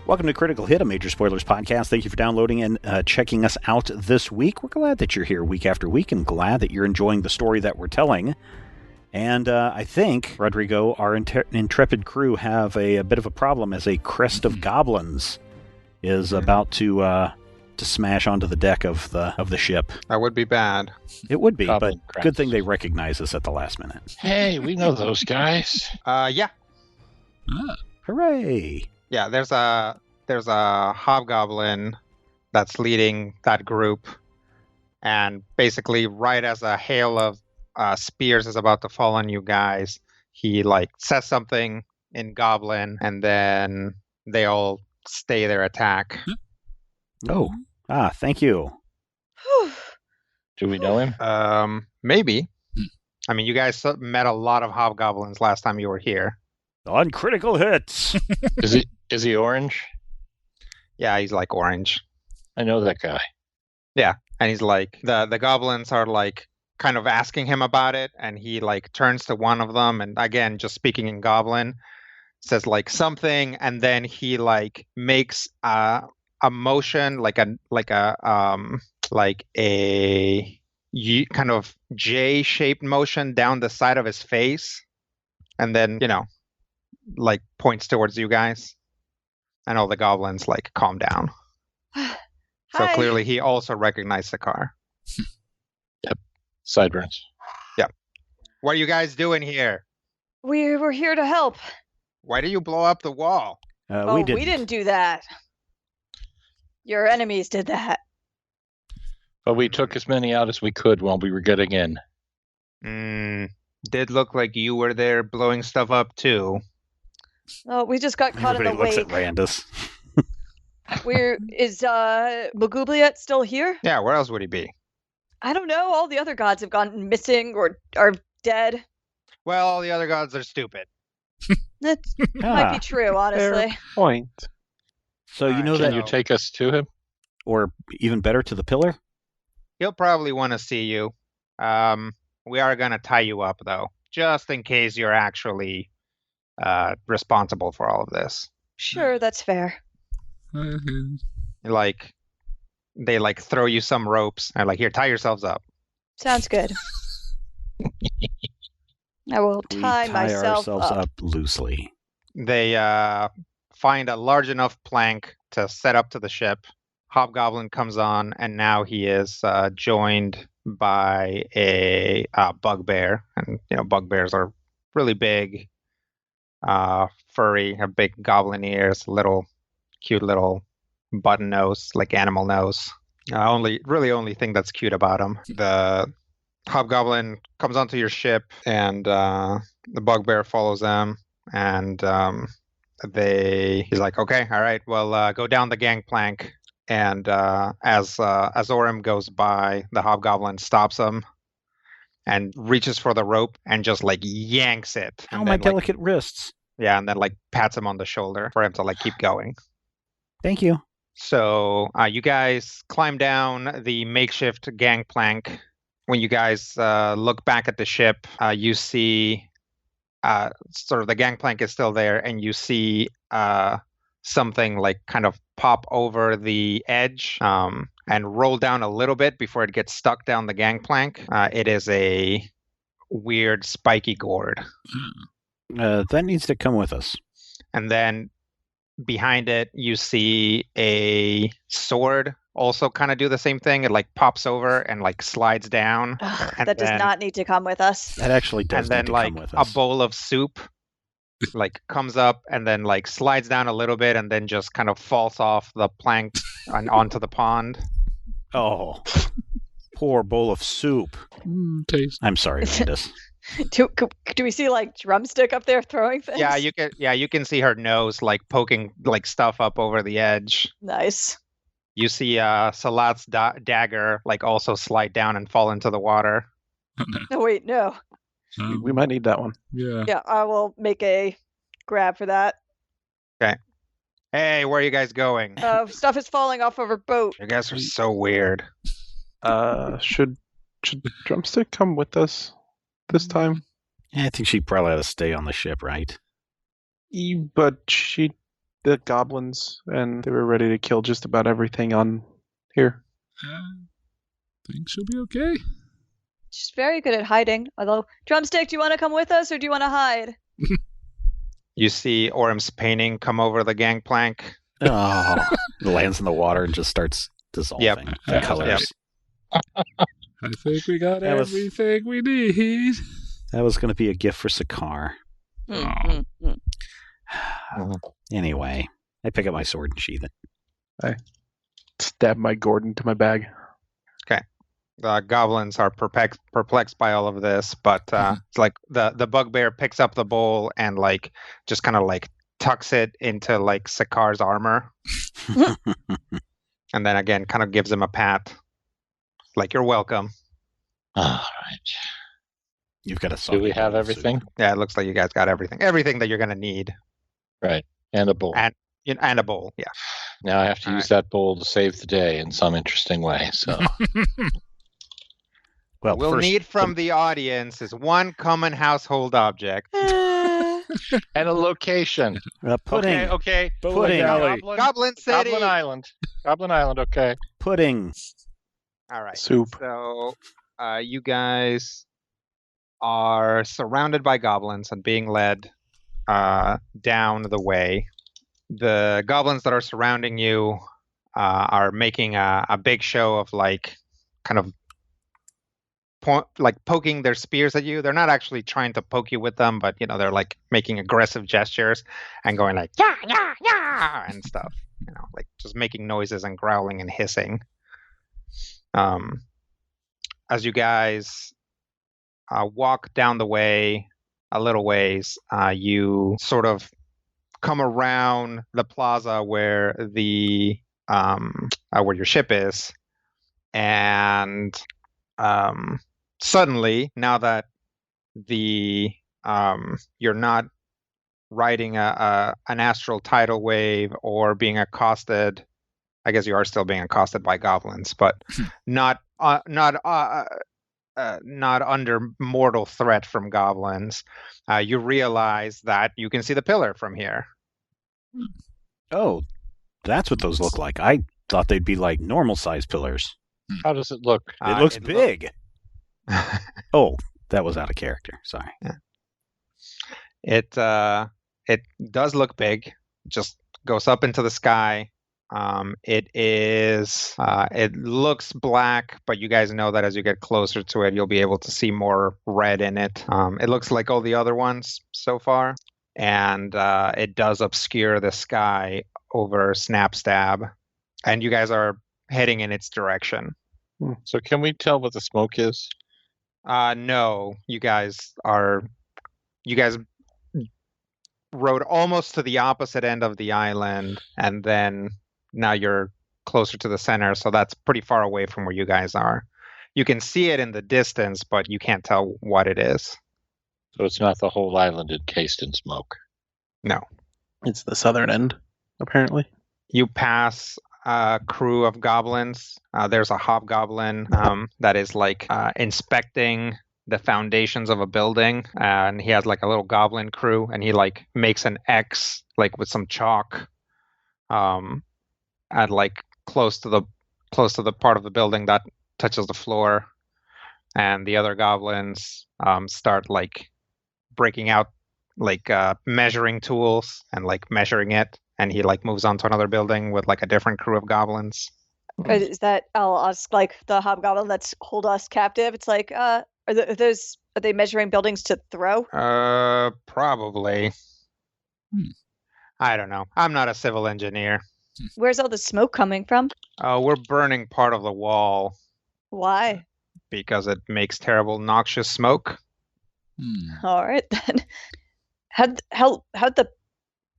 Welcome to Critical Hit, a Major Spoilers podcast. Thank you for downloading and checking us out this week. We're glad that you're here week after week and glad that you're enjoying the story that we're telling. And I think, Rodrigo, our intrepid crew have a bit of a problem as a crest of goblins is about to smash onto the deck of the ship. That would be bad. It would be, Goblin but crest. good thing they recognize us at the last minute. Hey, we know those guys. Yeah. Hooray! Yeah, there's a hobgoblin that's leading that group, and basically right as a hail of spears is about to fall on you guys, he says something in goblin, and then they all stay their attack. Oh, thank you. Do we know him? Maybe. I mean, you guys met a lot of hobgoblins last time you were here. On Critical Hits! Is he orange? Yeah, he's orange. I know that guy. Yeah, and he's the goblins are kind of asking him about it, and he turns to one of them, and again, just speaking in goblin, says something, and then he makes a motion kind of J-shaped motion down the side of his face, and then points towards you guys, and all the goblins calm down. So clearly he also recognized the car. Yep. Sideburns. Yep. What are you guys doing here? We were here to help. Why did you blow up the wall? We didn't do that. Your enemies did that. But we took as many out as we could while we were getting in. Did look like you were there blowing stuff up too. Oh, we just got caught Everybody in the looks wake. at Randus. Is Malgublyet still here? Yeah, where else would he be? I don't know. All the other gods have gone missing or are dead. Well, all the other gods are stupid. That might be true, honestly. Fair point. So you know Can that, you take us to him? or even better, to the pillar? He'll probably want to see you. We are going to tie you up, though, just in case you're actually responsible for all of this. Sure, that's fair. They throw you some ropes and here, tie yourselves up. Sounds good. I will We tie myself ourselves up. up loosely. They find a large enough plank to set up to the ship. Hobgoblin comes on, and now he is joined by a bugbear. And bugbears are really big, furry, have big goblin ears, cute little button nose, animal nose. Only thing that's cute about him. The hobgoblin comes onto your ship, and the bugbear follows them, and he's like, okay, all right, well, go down the gangplank. And as Orem goes by, the hobgoblin stops him and reaches for the rope and just yanks it. Oh, And my then, delicate wrists. yeah, and then pats him on the shoulder for him to keep going. Thank you. So you guys climb down the makeshift gangplank. When you guys look back at the ship, you see sort of the gangplank is still there, and you see something kind of pop over the edge and roll down a little bit before it gets stuck down the gangplank. It is a weird spiky gourd. That needs to come with us. And then behind it, you see a sword also kind of do the same thing. It pops over and slides down. Ugh, And that does then- not need to come with us. That actually does And then need to come with a us. bowl of soup comes up and then slides down a little bit and then just kind of falls off the plank and onto the pond. Oh, poor bowl of soup. Taste. I'm sorry, Randus. Do we see drumstick up there throwing things? Yeah, you can see her nose poking stuff up over the edge. Nice. You see Salat's dagger also slide down and fall into the water. Oh wait, no. We might need that one. Yeah. Yeah, I will make a grab for that. Hey, where are you guys going? Stuff is falling off of our boat. You guys are so weird. Should Drumstick come with us this time? I think she probably ought to stay on the ship, right? But she the goblins, and they were ready to kill just about everything on here. Think she'll be okay. She's very good at hiding. Although, Drumstick, do you want to come with us, or do you want to hide? You see Orm's painting come over the gangplank. Oh, it lands in the water and just starts dissolving the Yep. colors. I think we got That was- everything we need. That was going to be a gift for Sakar. Anyway, I pick up my sword and sheath it. Stab my gourd into my bag. The goblins are perplexed by all of this, but it's like the bugbear picks up the bowl and like just kind of like tucks it into like Sakar's armor, and then again kind of gives him a pat, like you're welcome. All right. You've got a Do soggy we have bowl of soup. everything? Yeah, it looks like you guys got everything that you're gonna need, Right. And a bowl. and a bowl. Yeah. Now I have to All use that bowl to save the day in some interesting way. So Well, We'll first, need from the audience is one common household object. and a location. pudding. Okay. Pudding. Alley. Goblin City. Goblin Island. Goblin Island. Okay. Pudding. All right. Soup. So, you guys are surrounded by goblins and being led down the way. The goblins that are surrounding you are making a big show of like kind of poking their spears at you. They're not actually trying to poke you with them, but you know they're like making aggressive gestures and going like yeah yeah yeah and stuff. You know, like just making noises and growling and hissing. As you guys walk down the way a little ways, you sort of come around the plaza where the where your ship is, and suddenly, now that the you're not riding an astral tidal wave or being accosted, I guess you are still being accosted by goblins, but not under mortal threat from goblins. You realize that you can see the pillar from here. Oh, that's what those look like. I thought they'd be like normal sized pillars. How does it look? It looks big. Oh, that was out of character. Sorry. It does look big. Just goes up into the sky. It looks black, but you guys know that as you get closer to it, you'll be able to see more red in it. It looks like all the other ones so far, and it does obscure the sky over Snapstab, and you guys are heading in its direction. So can we tell what the smoke is? No, you guys rode almost to the opposite end of the island, and then now you're closer to the center, so that's pretty far away from where you guys are. You can see it in the distance, but you can't tell what it is. So it's not the whole island encased in smoke. No. It's the southern end, apparently. You pass a crew of goblins. There's a hobgoblin that is like inspecting the foundations of a building, and he has like a little goblin crew, and he like makes an X like with some chalk at like close to the part of the building that touches the floor, and the other goblins start like breaking out like measuring tools and like measuring it, and he like moves on to another building with like a different crew of goblins. Is that, I'll ask like the hobgoblin that's hold us captive. It's like, are they measuring buildings to throw? Probably. I don't know. I'm not a civil engineer. Where's all the smoke coming from? We're burning part of the wall Why? because it makes terrible noxious smoke. All right then. How'd the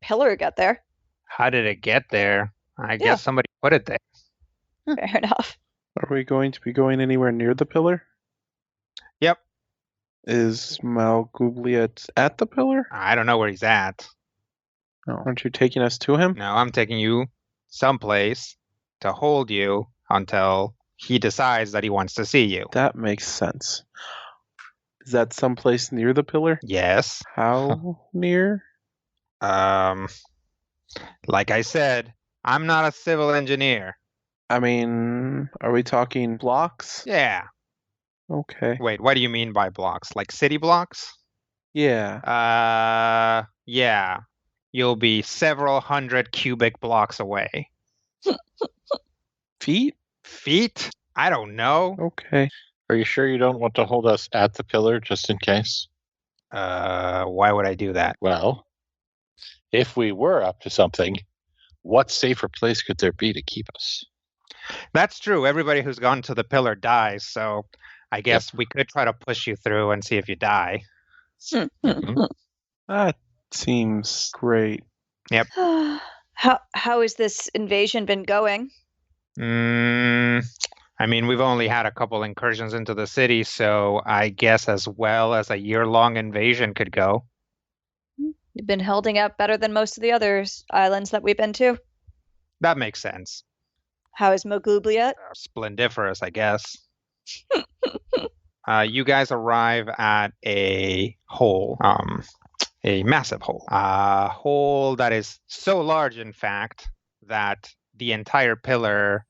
pillar get there? How did it get there? I Yeah. guess somebody put it there. Fair enough. Are we going to be going anywhere near the pillar? Yep. Is Malgublyet at the pillar? I don't know where he's at. No. Aren't you taking us to him? No, I'm taking you someplace to hold you until he decides that he wants to see you. That makes sense. Is that someplace near the pillar? Yes. How near? Like I said, I'm not a civil engineer. I mean, are we talking blocks? Yeah. Okay. Wait, what do you mean by blocks? Like city blocks? Yeah. Yeah. You'll be several hundred cubic blocks away. Feet? Feet? I don't know. Okay. Are you sure you don't want to hold us at the pillar just in case? Why would I do that? Well, if we were up to something, what safer place could there be to keep us? That's true. Everybody who's gone to the pillar dies, so I guess we could try to push you through and see if you die. That seems great. How has this invasion been going? I mean, we've only had a couple incursions into the city, so I guess as well as a year-long invasion could go. You've been holding up better than most of the other islands that we've been to. That makes sense. How is Malgublyet? Splendiferous, I guess. You guys arrive at a hole, a massive hole. A hole that is so large, in fact, that the entire pillar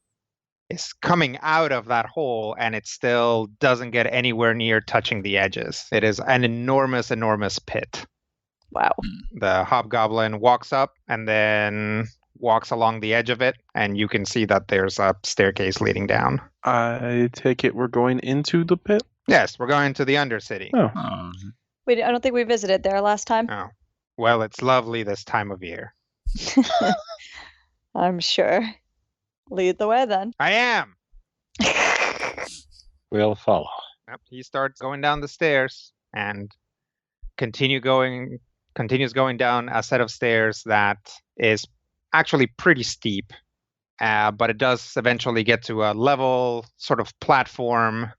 is coming out of that hole and it still doesn't get anywhere near touching the edges. It is an enormous, enormous pit. Wow. The hobgoblin walks up and then walks along the edge of it, and you can see that there's a staircase leading down. I take it we're going into the pit? Yes, we're going to the Undercity. Oh. I don't think we visited there last time. Oh. Well, it's lovely this time of year. I'm sure. Lead the way then. I am! We'll follow. Yep, he starts going down the stairs and continues going down a set of stairs that is actually pretty steep, but it does eventually get to a level sort of platform,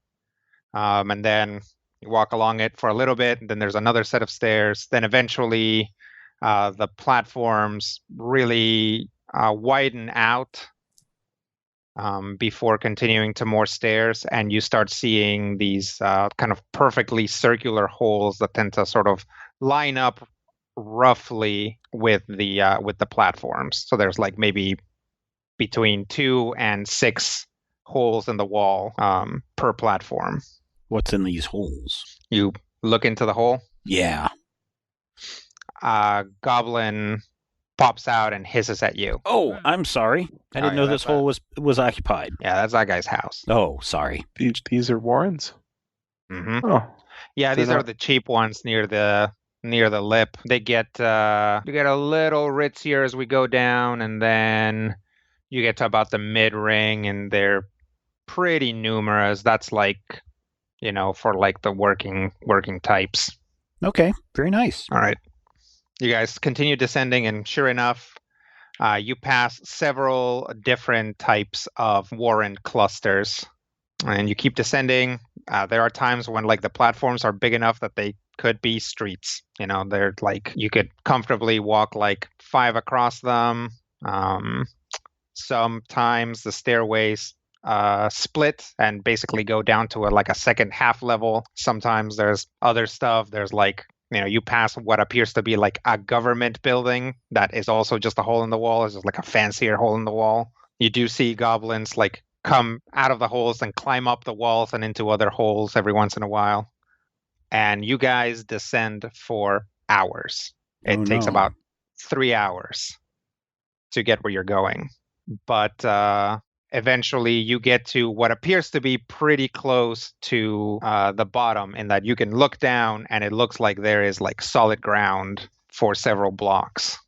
and then you walk along it for a little bit, and then there's another set of stairs. Then eventually the platforms really widen out before continuing to more stairs, and you start seeing these kind of perfectly circular holes that tend to sort of line up roughly with the platforms. So there's like maybe between 2 and 6 holes in the wall per platform. What's in these holes? You look into the hole. Yeah. Goblin pops out and hisses at you. Oh, I'm sorry. I didn't know this hole was occupied. Yeah, that's that guy's house. Oh, sorry. These are Warrens? Mm-hmm. Oh. Yeah, these are the cheap ones near the lip. They get a little ritzier as we go down, and then you get to about the mid ring, and they're pretty numerous. That's like, for like the working types. Okay, very nice. All right. You guys continue descending, and sure enough, you pass several different types of Warren clusters, and you keep descending. There are times when like the platforms are big enough that they could be streets. They're like you could comfortably walk like 5 across them. Sometimes the stairways split and basically go down to a second half level. Sometimes there's other stuff. There's like, you pass what appears to be like a government building that is also just a hole in the wall. It's just like a fancier hole in the wall. You do see goblins like come out of the holes and climb up the walls and into other holes every once in a while. And you guys descend for hours. It takes about 3 hours to get where you're going. But eventually you get to what appears to be pretty close to the bottom, in that you can look down and it looks like there is like solid ground for several blocks.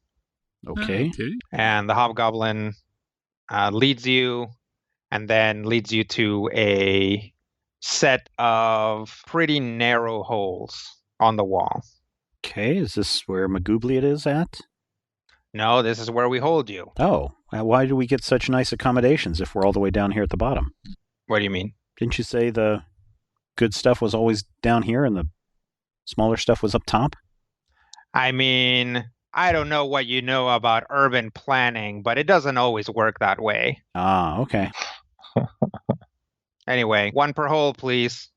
Okay. And the hobgoblin leads you, and then leads you to a set of pretty narrow holes on the wall. Okay, is this where Malgublyet is at? No, this is where we hold you. Oh, why do we get such nice accommodations if we're all the way down here at the bottom? What do you mean? Didn't you say the good stuff was always down here and the smaller stuff was up top? I mean, I don't know what you know about urban planning, but it doesn't always work that way. Ah, okay. Anyway, 1 per hole, please.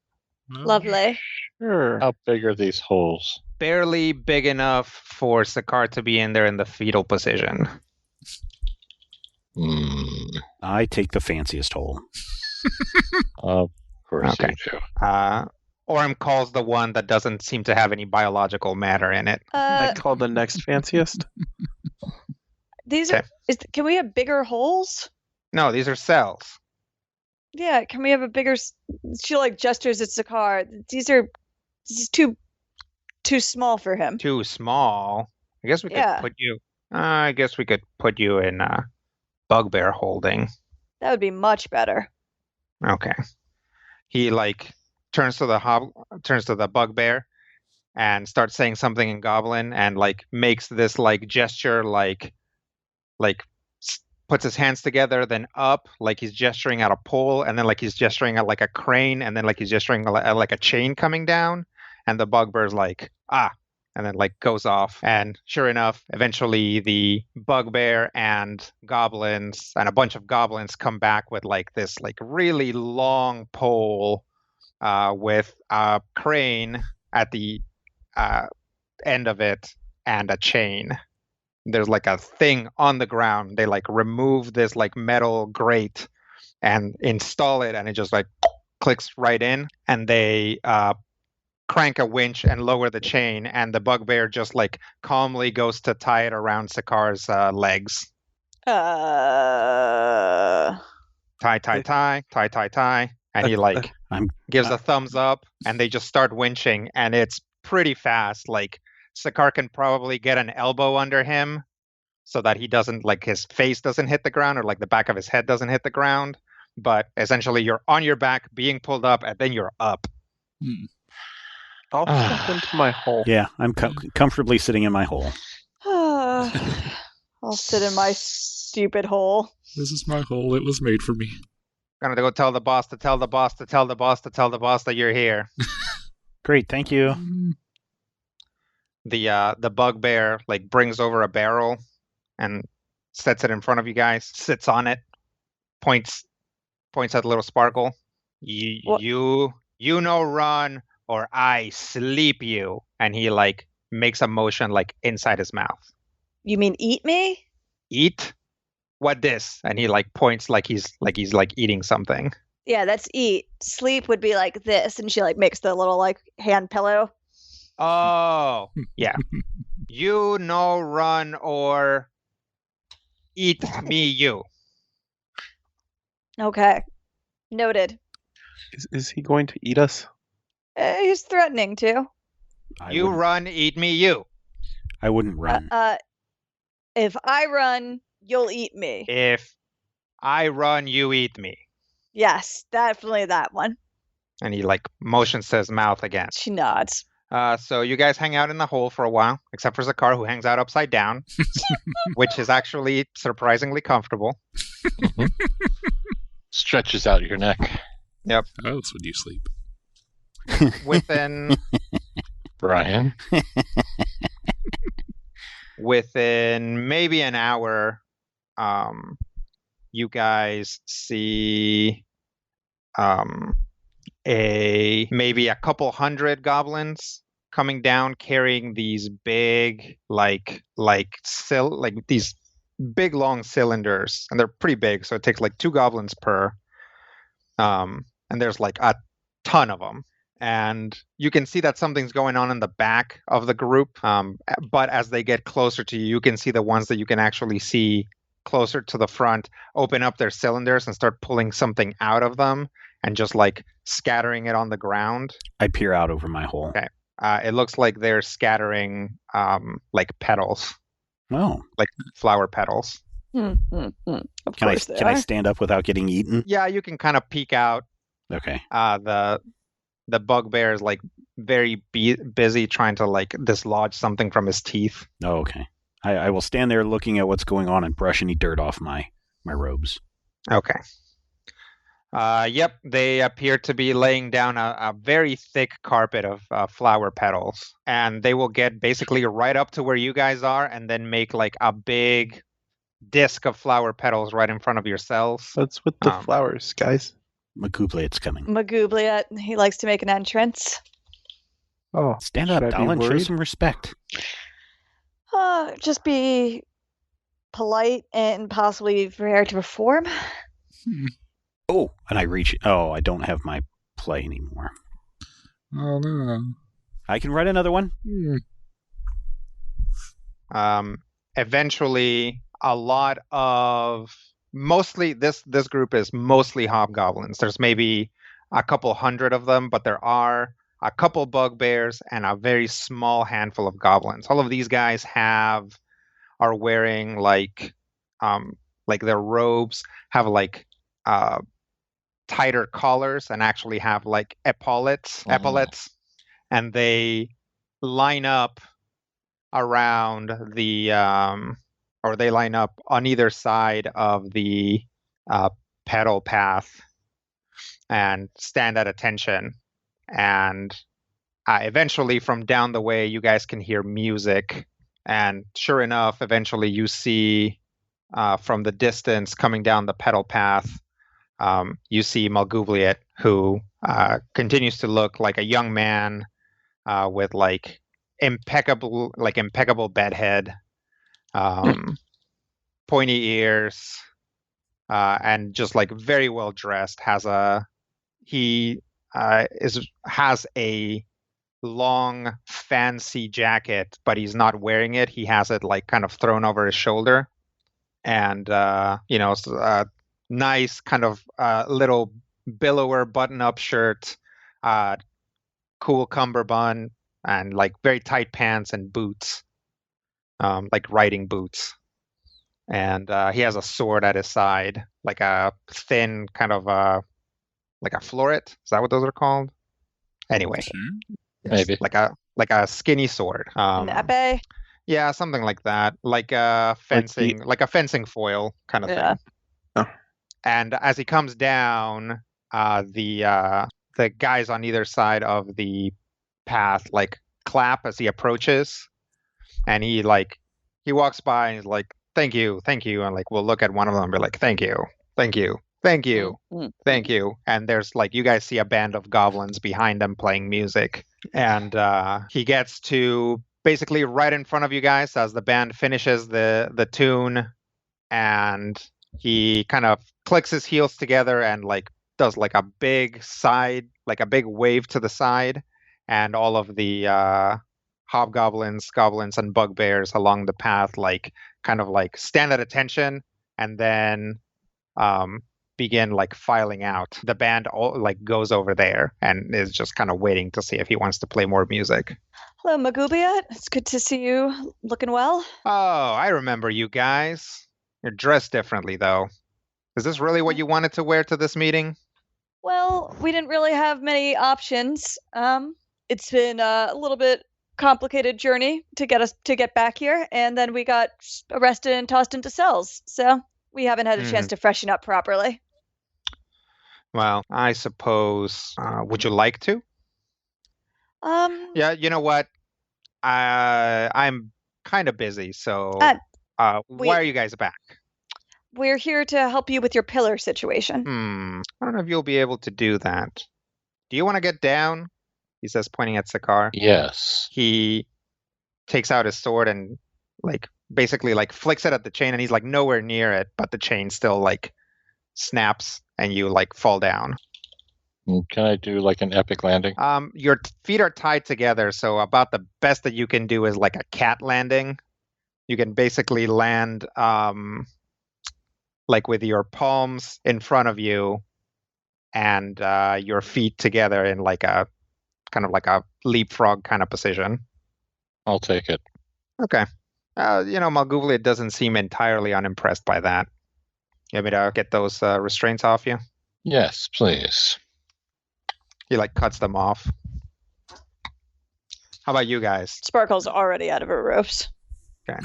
Lovely. Sure. How big are these holes? Barely big enough for Sakar to be in there in the fetal position. I take the fanciest hole. Of course Okay. you do. Orm calls the one that doesn't seem to have any biological matter in it. I call the next fanciest. These Okay. are. Can we have bigger holes? No, these are cells. Yeah, can we have a bigger? She like gestures at Sakar. This is too small for him. Too small. I guess we could Yeah. put you. I guess we could put you in bugbear holding. That would be much better. Okay. He like turns to the bugbear and starts saying something in Goblin and like makes this like gesture like puts his hands together, then up, like he's gesturing at a pole, and then like he's gesturing at like a crane, and then like he's gesturing at like a chain coming down, and the bugbear's like, and then like goes off. And sure enough, eventually the bugbear and goblins and a bunch of goblins come back with like this like really long pole with a crane at the end of it and a chain. There's like a thing on the ground. They like remove this like metal grate and install it, and it just like clicks right in. And they crank a winch and lower the chain, and the bugbear just like calmly goes to tie it around Sakar's legs. Tie. And he like gives a thumbs up, and they just start winching, and it's pretty fast. Like Sakar can probably get an elbow under him so that he doesn't like his face doesn't hit the ground or like the back of his head doesn't hit the ground. But essentially you're on your back being pulled up, and then you're up. I'll step into my hole. Yeah, I'm comfortably sitting in my hole. I'll sit in my stupid hole. This is my hole. It was made for me. Gonna go tell the boss to tell the boss to tell the boss to tell the boss that you're here. Great, thank you. The bugbear like brings over a barrel and sets it in front of you guys, sits on it, points at the little sparkle. You know run or I sleep you. And he like makes a motion like inside his mouth. You mean eat me? Eat? What this? And he like points like he's eating something. Yeah, that's eat. Sleep would be like this, and she like makes the little like hand pillow. Oh, yeah. You know run or eat me you. Okay. Noted. Is he going to eat us? He's threatening to. You run, eat me you. I wouldn't run. If I run, you'll eat me. If I run, you eat me. Yes, definitely that one. And he like motions to his mouth again. She nods. So you guys hang out in the hole for a while, except for Zakar, who hangs out upside down, which is actually surprisingly comfortable. Stretches out your neck. Yep. How else would you sleep? Within Brian. within maybe an hour, you guys see maybe a couple hundred goblins coming down carrying these big these big long cylinders, and they're pretty big, so it takes like 2 goblins per and there's like a ton of them. And you can see that something's going on in the back of the group, but as they get closer to you, you can see the ones that you can actually see closer to the front open up their cylinders and start pulling something out of them and just like scattering it on the ground. I peer out over my hole. Okay. It looks like they're scattering like petals. Oh. Like flower petals. Of course they Can I are. stand up without getting eaten? Yeah, you can kind of peek out. Okay. The bugbear is like very busy trying to like dislodge something from his teeth. Oh, okay. I will stand there looking at what's going on and brush any dirt off my robes. Okay. Yep, they appear to be laying down a very thick carpet of flower petals, and they will get basically right up to where you guys are and then make like a big disc of flower petals right in front of yourselves. What's with the flowers, guys? Malgublyet's coming. Malgublyet, he likes to make an entrance. Oh, Stand up, should I be Dallin. Show worried? some respect. Just be polite and possibly prepared to perform. Oh, and I reach. Oh, I don't have my play anymore. Oh no. I can write another one. Eventually, a lot of mostly this group is mostly hobgoblins. There's maybe a couple hundred of them, but there are a couple bugbears and a very small handful of goblins. All of these guys are wearing like their robes have like tighter collars and actually have like epaulets, and they line up around the or they line up on either side of the pedal path and stand at attention. And eventually from down the way you guys can hear music, and sure enough eventually you see from the distance coming down the pedal path, you see Malgublyet, who continues to look like a young man with like impeccable bedhead, pointy ears, and just like very well dressed. Has a long fancy jacket, but he's not wearing it. He has it like kind of thrown over his shoulder, and nice kind of little billower button-up shirt, cool cummerbund, and like very tight pants and boots, like riding boots. And he has a sword at his side, like a thin kind of like a floret. Is that what those are called? Anyway, Maybe like a skinny sword. An epee? Yeah, something like that, like a fencing foil kind of thing. Oh. And as he comes down, the guys on either side of the path like clap as he approaches, and he walks by and he's like, thank you, and like we'll look at one of them and be like, thank you, thank you, thank you, thank you. And there's like, you guys see a band of goblins behind them playing music, and he gets to basically right in front of you guys as the band finishes the tune, and he kind of clicks his heels together and like does like a big wave to the side, and all of the hobgoblins, goblins, and bugbears along the path like kind of like stand at attention, and then begin like filing out. The band like goes over there and is just kind of waiting to see if he wants to play more music. Hello, Malgublyet. It's good to see you. Looking well. Oh, I remember you guys. You're dressed differently, though. Is this really what you wanted to wear to this meeting? Well, we didn't really have many options. It's been a little bit complicated journey to get back here, and then we got arrested and tossed into cells. So we haven't had a chance to freshen up properly. Well, I suppose. Would you like to? Yeah, you know what? I'm kind of busy, so why are you guys back? We're here to help you with your pillar situation. I don't know if you'll be able to do that. Do you want to get down? He says, pointing at Sakar. yes. He takes out his sword and like basically like flicks it at the chain, and he's like nowhere near it, but the chain still like snaps and you like fall down. Can I do like an epic landing? Your feet are tied together, so about the best that you can do is like a cat landing. You can basically land like with your palms in front of you and your feet together in like a kind of like a leapfrog kind of position. I'll take it. Okay. Malgublyet doesn't seem entirely unimpressed by that. You want me to get those restraints off you? Yes, please. He like cuts them off. How about you guys? Sparkle's already out of her ropes. Okay.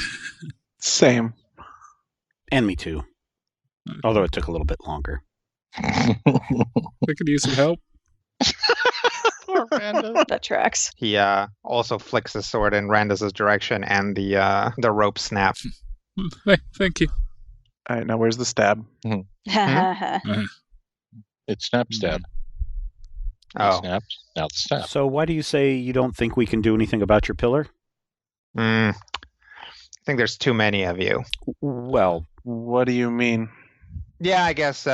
Same. And me too. Although it took a little bit longer. I could use some help. Poor Randa. That tracks. He also flicks his sword in Randus' direction, and the rope snaps. Thank you. All right, now where's the stab? It snap stab. Oh. It snapped. Now it's snapped. So why do you say you don't think we can do anything about your pillar? It's think there's too many of you. Well, What do you mean? Yeah, I guess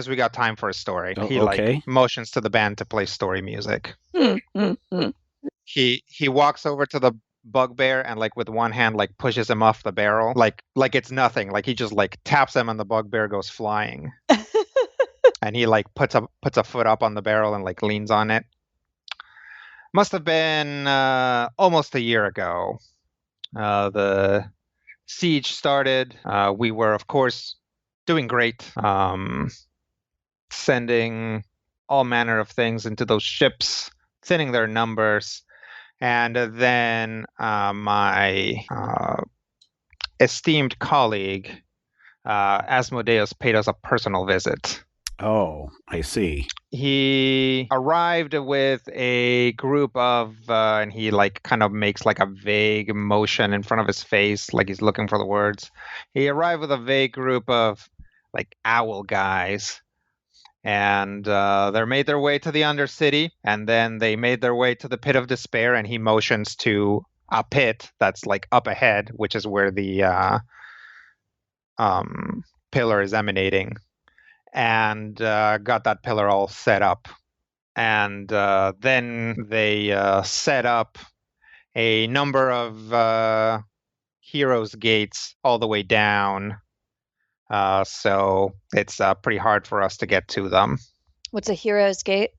we got time for a story. He okay. motions to the band to play story music. Hmm. He walks over to the bugbear and with one hand pushes him off the barrel like it's nothing. He just taps him and the bugbear goes flying. And he puts a foot up on the barrel and leans on it. Must have been almost a year ago. The siege started. We were, of course, doing great. Sending all manner of things into those ships, thinning their numbers. And then my esteemed colleague, Asmodeus, paid us a personal visit. Oh, I see. He arrived with a group of, and he kind of makes a vague motion in front of his face, like he's looking for the words. He arrived with a vague group of owl guys. And they made their way to the Undercity, and then they made their way to the Pit of Despair, and he motions to a pit that's up ahead, which is where the pillar is emanating, and got that pillar all set up. And then they set up a number of heroes' gates all the way down. So it's pretty hard for us to get to them. What's a hero's gate?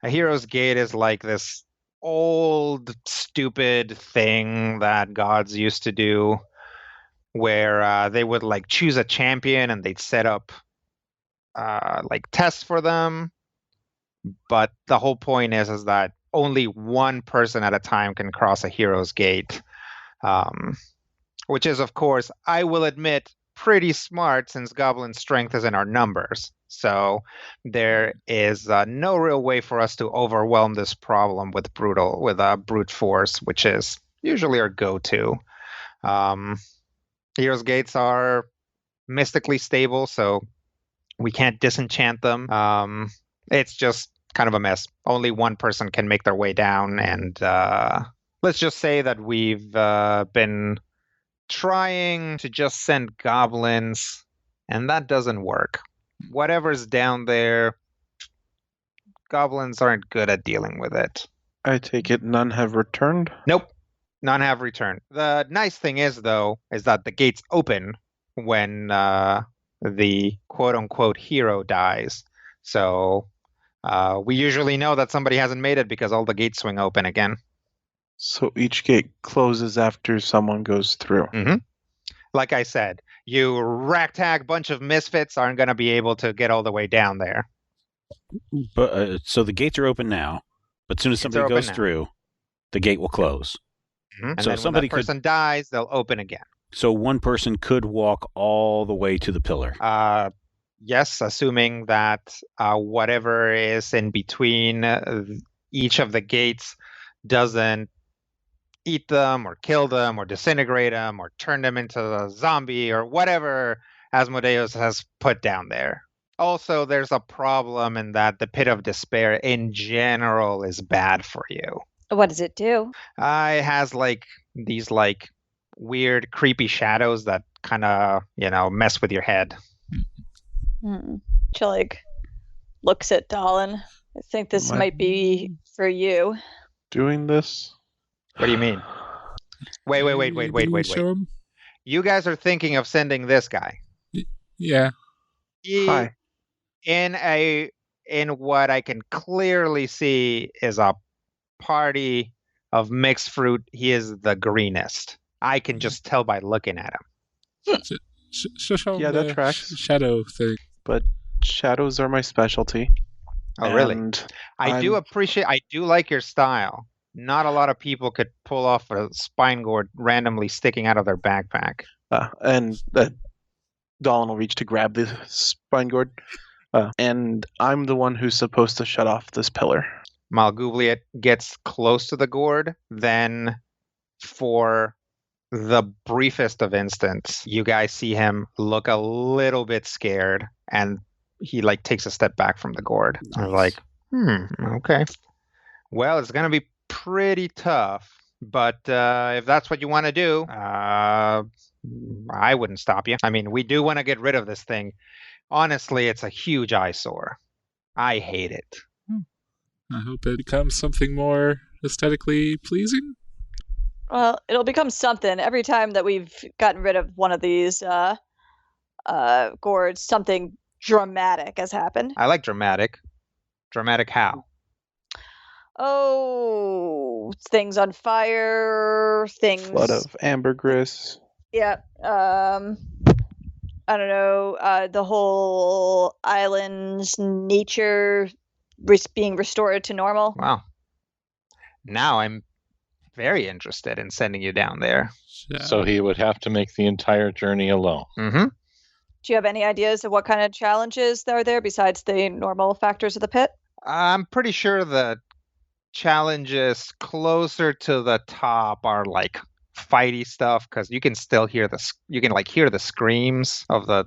A hero's gate is this old, stupid thing that gods used to do, where they would choose a champion and they'd set up tests for them. But the whole point is that only one person at a time can cross a hero's gate, which is, of course, I will admit, pretty smart since goblin strength is in our numbers. So there is no real way for us to overwhelm this problem with brute force, which is usually our go-to. Heroes' gates are mystically stable, so we can't disenchant them. It's just kind of a mess. Only one person can make their way down, and let's just say that we've been trying to just send goblins, and that doesn't work. Whatever's down there, goblins aren't good at dealing with it. I take it none have returned? Nope, none have returned. The nice thing is, though, is that the gates open when the quote-unquote hero dies. So we usually know that somebody hasn't made it because all the gates swing open again. So each gate closes after someone goes through. Mm-hmm. Like I said, you ragtag bunch of misfits aren't going to be able to get all the way down there. But so the gates are open now, but as soon as somebody goes through, the gate will close. Mm-hmm. And So then somebody when that person dies, they'll open again. So one person could walk all the way to the pillar. Yes, assuming that whatever is in between each of the gates doesn't eat them or kill them or disintegrate them or turn them into a zombie or whatever Asmodeus has put down there. Also, there's a problem in that the Pit of Despair in general is bad for you. What does it do? It has these weird, creepy shadows that kind of, mess with your head. She looks at Dallin. I think this might be for you. Doing this? What do you mean? Wait. Show him? You guys are thinking of sending this guy. Yeah. Hi. In what I can clearly see is a party of mixed fruit. He is the greenest. I can just tell by looking at him. Show him Yeah, that the tracks. shadow thing. But shadows are my specialty. Oh, really? And I do like your style. Not a lot of people could pull off a spine gourd randomly sticking out of their backpack. And Dolan will reach to grab the spine gourd. And I'm the one who's supposed to shut off this pillar. Malgublyet gets close to the gourd, then for the briefest of instants, you guys see him look a little bit scared, and he takes a step back from the gourd. Nice. Okay. Well, it's going to be pretty tough But if that's what you want to do, I wouldn't stop you. I mean, we do want to get rid of this thing. Honestly, it's a huge eyesore. I hate it. I hope it becomes something more aesthetically pleasing. Well, it'll become something every time that we've gotten rid of one of these gourds. Something dramatic has happened. I like dramatic. Dramatic how? Oh, things on fire, things. Flood of ambergris. Yeah. I don't know. The whole island's nature being restored to normal. Wow. Now I'm very interested in sending you down there. So he would have to make the entire journey alone. Mm-hmm. Do you have any ideas of what kind of challenges are there besides the normal factors of the pit? I'm pretty sure the challenges closer to the top are like fighty stuff because you can still hear hear the screams of the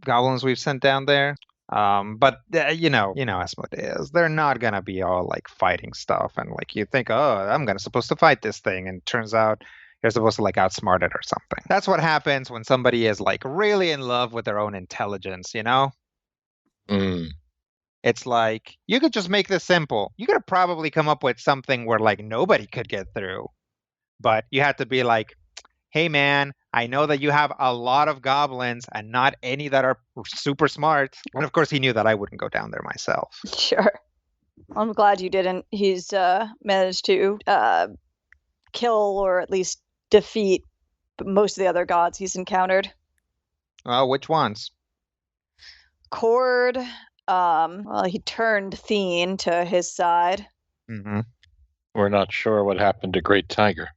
goblins we've sent down there. But you know Asmodeus, they're not gonna be all like fighting stuff and like you think, oh, I'm supposed to fight this thing, and it turns out you're supposed to like outsmart it or something. That's what happens when somebody is like really in love with their own intelligence, you know? Mm. It's like, you could just make this simple. You could have probably come up with something where like nobody could get through. But you had to be like, hey man, I know that you have a lot of goblins and not any that are super smart. And of course he knew that I wouldn't go down there myself. Sure. I'm glad you didn't. He's managed to kill or at least defeat most of the other gods he's encountered. Which ones? Cord. Well, he turned Thien to his side. Mm-hmm. We're not sure what happened to Great Tiger.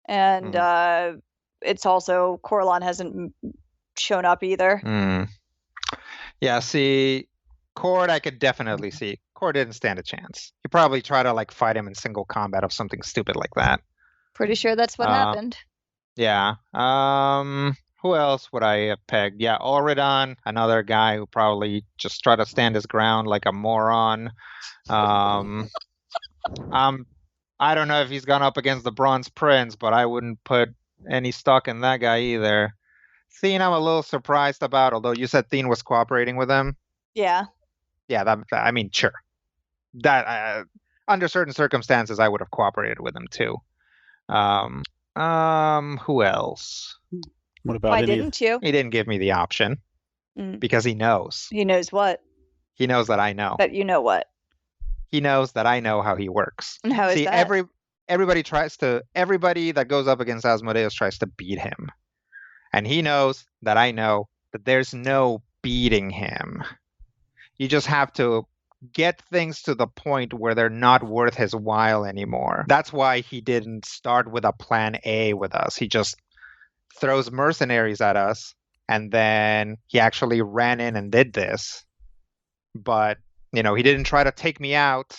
And it's also Corlon hasn't shown up either. Yeah, see, Cord I could definitely see. Cord didn't stand a chance. He probably tried to like fight him in single combat of something stupid like that. Pretty sure that's what happened. Yeah. Who else would I have pegged? Yeah, Ulridon, another guy who probably just tried to stand his ground like a moron. I don't know if he's gone up against the Bronze Prince, but I wouldn't put any stock in that guy either. Thien, I'm a little surprised about, although you said Thien was cooperating with him. Yeah. Yeah, I mean, sure. That under certain circumstances, I would have cooperated with him too. Who else? What about Why didn't you? He didn't give me the option because he knows. He knows what? He knows that I know. That you know what? He knows that I know how he works. And how is See, that? everybody that goes up against Asmodeus tries to beat him. And he knows that I know that there's no beating him. You just have to get things to the point where they're not worth his while anymore. That's why he didn't start with a plan A with us. He just throws mercenaries at us, and then he actually ran in and did this. But, he didn't try to take me out.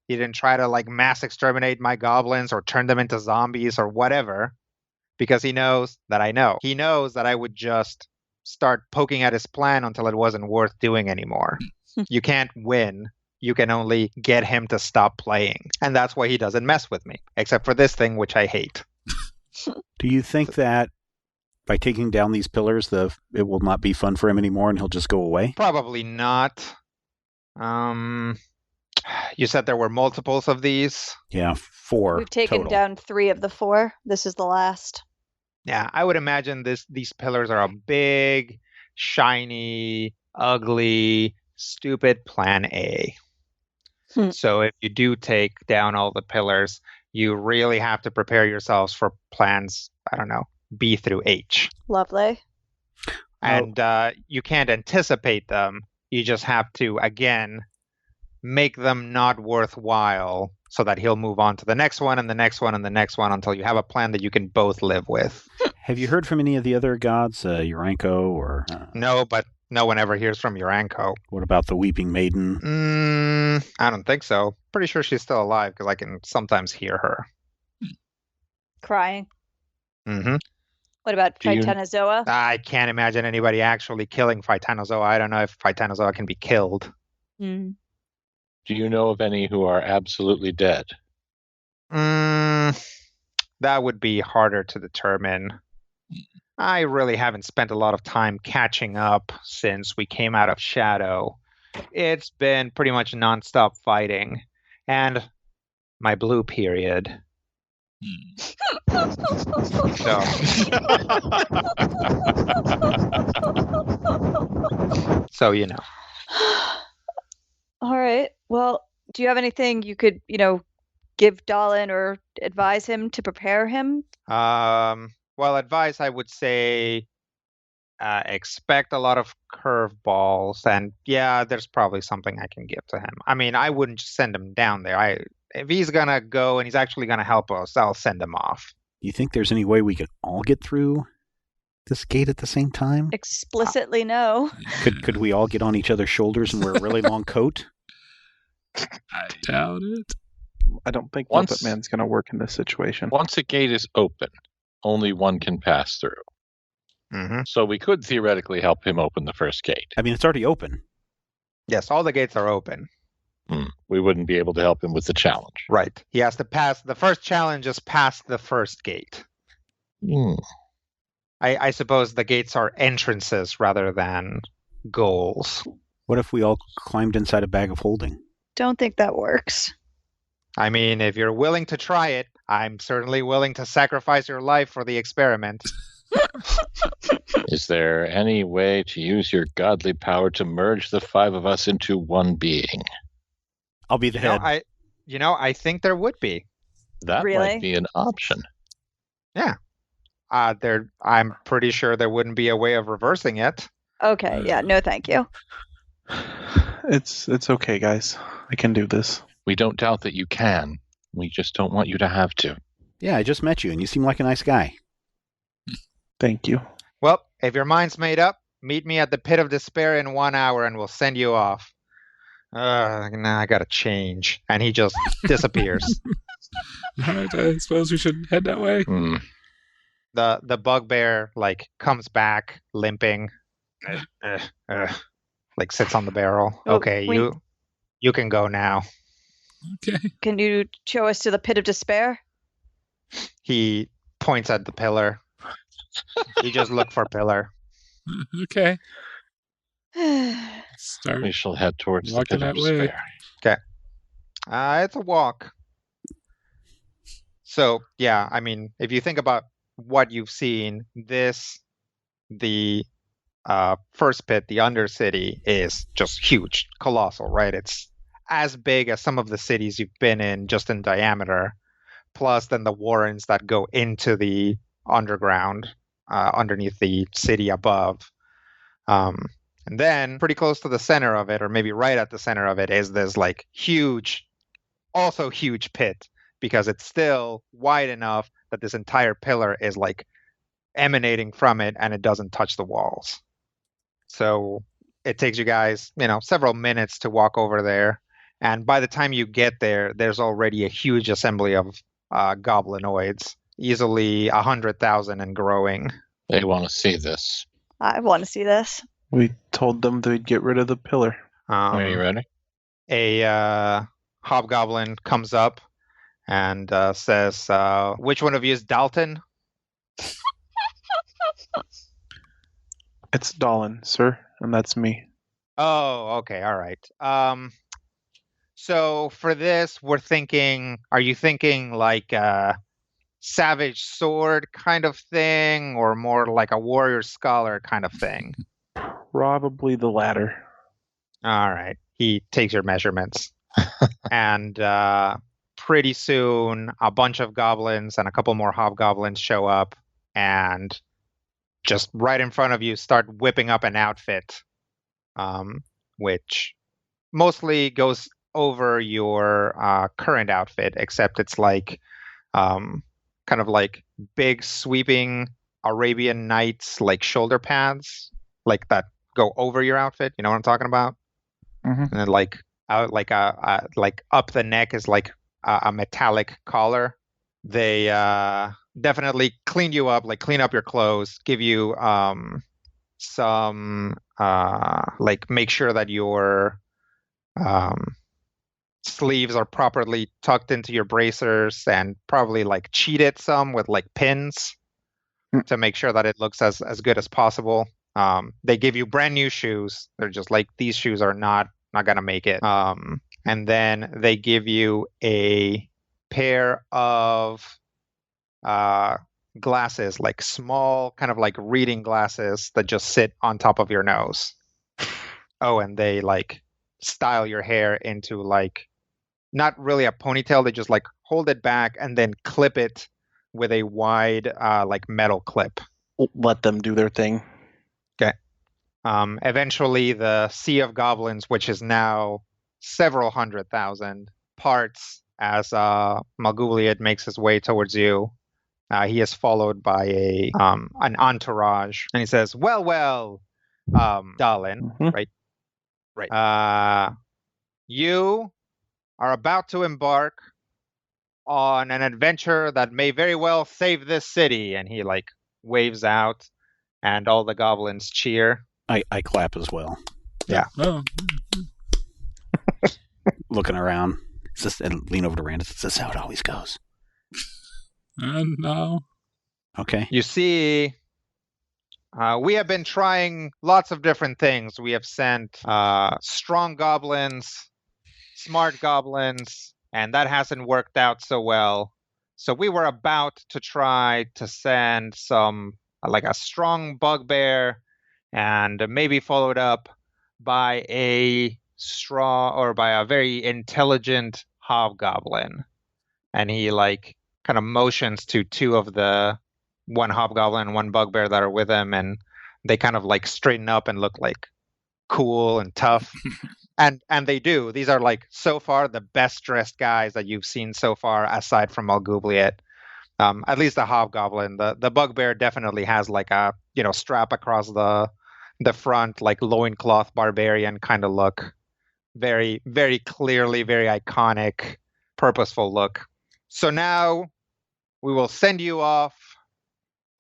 He didn't try to like mass exterminate my goblins or turn them into zombies or whatever, because he knows that I know. He knows that I would just start poking at his plan until it wasn't worth doing anymore. You can't win. You can only get him to stop playing. And that's why he doesn't mess with me, except for this thing, which I hate. Do you think that by taking down these pillars, it will not be fun for him anymore and he'll just go away? Probably not. You said there were multiples of these? Yeah, 4 We've taken total. down 3 of the 4. This is the last. Yeah, I would imagine these pillars are a big, shiny, ugly, stupid plan A. So if you do take down all the pillars, you really have to prepare yourselves for plans, I don't know, B through H. Lovely. And you can't anticipate them. You just have to, again, make them not worthwhile so that he'll move on to the next one and the next one and the next one until you have a plan that you can both live with. Have you heard from any of the other gods, Uranko or... No, but no one ever hears from Uranko. What about the Weeping Maiden? I don't think so. Pretty sure she's still alive because I can sometimes hear her. Crying. Mm-hmm. What about Phytanozoa? I can't imagine anybody actually killing Phytanozoa. I don't know if Phytanozoa can be killed. Do you know of any who are absolutely dead? that would be harder to determine. I really haven't spent a lot of time catching up since we came out of Shadow. It's been pretty much nonstop fighting. And my blue period. So, you know. All right. Well, do you have anything you could, give Dalin or advise him to prepare him? Well, advice, I would say expect a lot of curveballs. And yeah, there's probably something I can give to him. I mean, I wouldn't just send him down there. If he's going to go and he's actually going to help us, I'll send him off. You think there's any way we could all get through this gate at the same time? Explicitly, no. Could we all get on each other's shoulders and wear a really long coat? I doubt it. I don't think Muppet Man's going to work in this situation. Once a gate is open, only one can pass through. Mm-hmm. So we could theoretically help him open the first gate. I mean, it's already open. Yes, all the gates are open. We wouldn't be able to help him with the challenge. Right. He has to pass. The first challenge is past the first gate. I suppose the gates are entrances rather than goals. What if we all climbed inside a bag of holding? Don't think that works. I mean, if you're willing to try it, I'm certainly willing to sacrifice your life for the experiment. Is there any way to use your godly power to merge the five of us into one being? I'll be the head. I think there would be. That Really? might be an option. Yeah. I'm pretty sure there wouldn't be a way of reversing it. Okay, yeah, no thank you. It's okay, guys. I can do this. We don't doubt that you can. We just don't want you to have to. Yeah, I just met you, and you seem like a nice guy. Thank you. Well, if your mind's made up, meet me at the Pit of Despair in 1 hour and we'll send you off. Now I gotta change. And he just disappears. All right, I suppose we should head that way. The bugbear, comes back, limping. Sits on the barrel. Oh, Okay, you can go now. Okay. Can you show us to the Pit of Despair? He points at the pillar. You just look for pillar. Okay. Start. We shall head towards the Walking Pit of that way. Despair. It's a walk. So, yeah, I mean, if you think about what you've seen, the first pit, the Undercity, is just huge, colossal, right? It's as big as some of the cities you've been in just in diameter, plus then the warrens that go into the underground, underneath the city above. And then pretty close to the center of it, or maybe right at the center of it, is this huge pit, because it's still wide enough that this entire pillar is emanating from it and it doesn't touch the walls. So it takes you guys, several minutes to walk over there. And by the time you get there, there's already a huge assembly of goblinoids, easily 100,000 and growing. They want to see this. I want to see this. We told them they'd get rid of the pillar. Are you ready? A hobgoblin comes up and says, which one of you is Dalton? It's Dalin, sir, and that's me. Oh, okay, all right. So for this, are you thinking like a savage sword kind of thing, or more like a warrior scholar kind of thing? Probably the latter. All right. He takes your measurements. And pretty soon, a bunch of goblins and a couple more hobgoblins show up and just right in front of you start whipping up an outfit, which mostly goes over your current outfit, except it's kind of like big sweeping Arabian Nights shoulder pads that go over your outfit. You know what I'm talking about? Mm-hmm. And then up the neck is a metallic collar. They definitely clean you up, clean up your clothes, give you some make sure that your sleeves are properly tucked into your bracers, and probably like cheated some with like pins to make sure that it looks as good as possible. They give you brand new shoes. They're just like, these shoes are not gonna make it. And then they give you a pair of glasses, like small kind of like reading glasses that just sit on top of your nose. Oh, and they like style your hair into like not really a ponytail. They just like hold it back and then clip it with a wide like metal clip. Let them do their thing. Okay. Eventually, the Sea of Goblins, which is now several 100,000 parts, as Malgublyet makes his way towards you. He is followed by an entourage, and he says, "Well, Dalin, right? You are about to embark on an adventure that may very well save this city." And he like waves out, and all the goblins cheer. I clap as well. Yeah. Oh, Looking around. And lean over to Rand. Is this how it always goes? no. Okay. You see, we have been trying lots of different things. We have sent strong goblins, smart goblins, and that hasn't worked out so well. So we were about to try to send some, like a strong bugbear, and maybe followed up by a very intelligent hobgoblin. And he like kind of motions to two of the one hobgoblin and one bugbear that are with him, and they kind of like straighten up and look like cool and tough. and they do. These are like so far the best dressed guys that you've seen so far, aside from Malgublyet. At least the hobgoblin. The bugbear definitely has like a strap across the front, like loincloth barbarian kind of look. Very, very clearly, very iconic, purposeful look. So now we will send you off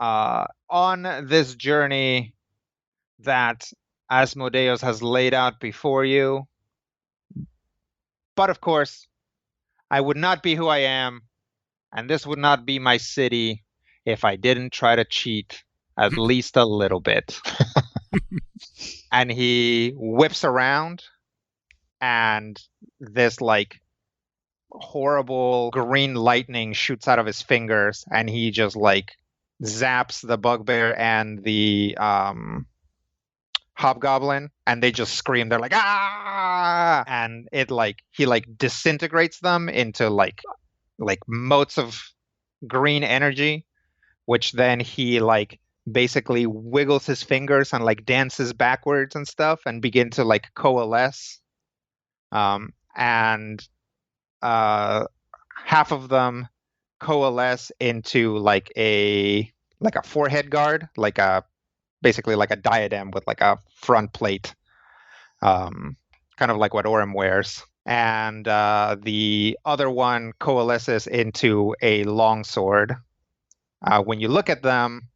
on this journey that Asmodeus has laid out before you. But of course, I would not be who I am, and this would not be my city if I didn't try to cheat at least a little bit. And he whips around, and this like horrible green lightning shoots out of his fingers, and he just like zaps the bugbear and the hobgoblin, and they just scream. They're like, ah! And it like he like disintegrates them into like motes of green energy, which then he like basically wiggles his fingers and like dances backwards and stuff and begin to like coalesce. And half of them coalesce into like a forehead guard, basically like a diadem with like a front plate, kind of like what Orem wears. And the other one coalesces into a longsword. When you look at them,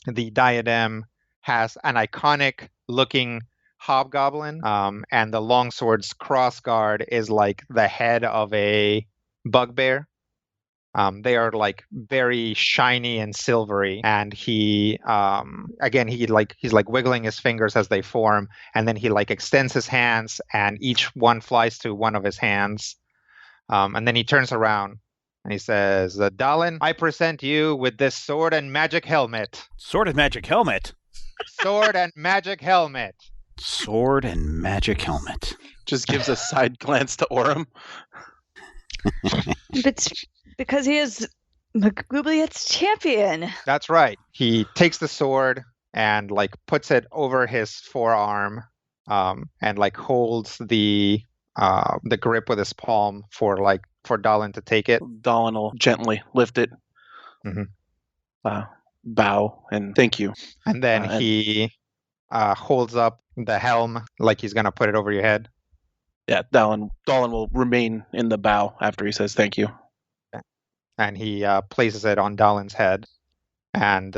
the diadem has an iconic looking hobgoblin, and the longsword's crossguard is like the head of a bugbear. They are like very shiny and silvery, and he again he's like wiggling his fingers as they form, and then he like extends his hands, and each one flies to one of his hands, and then he turns around and he says, "Dalin, I present you with this sword and magic helmet." Sword and magic helmet. Sword and magic helmet. Sword and magic helmet. Just gives a side glance to Orem. But because he is Malgublyet's champion. That's right. He takes the sword and like puts it over his forearm, and like holds the grip with his palm for Dalin to take it. Dalin will gently lift it, bow, and thank you. And then he holds up the helm like he's gonna put it over your head. Yeah, Dalin will remain in the bow after he says thank you. And he places it on Dalin's head and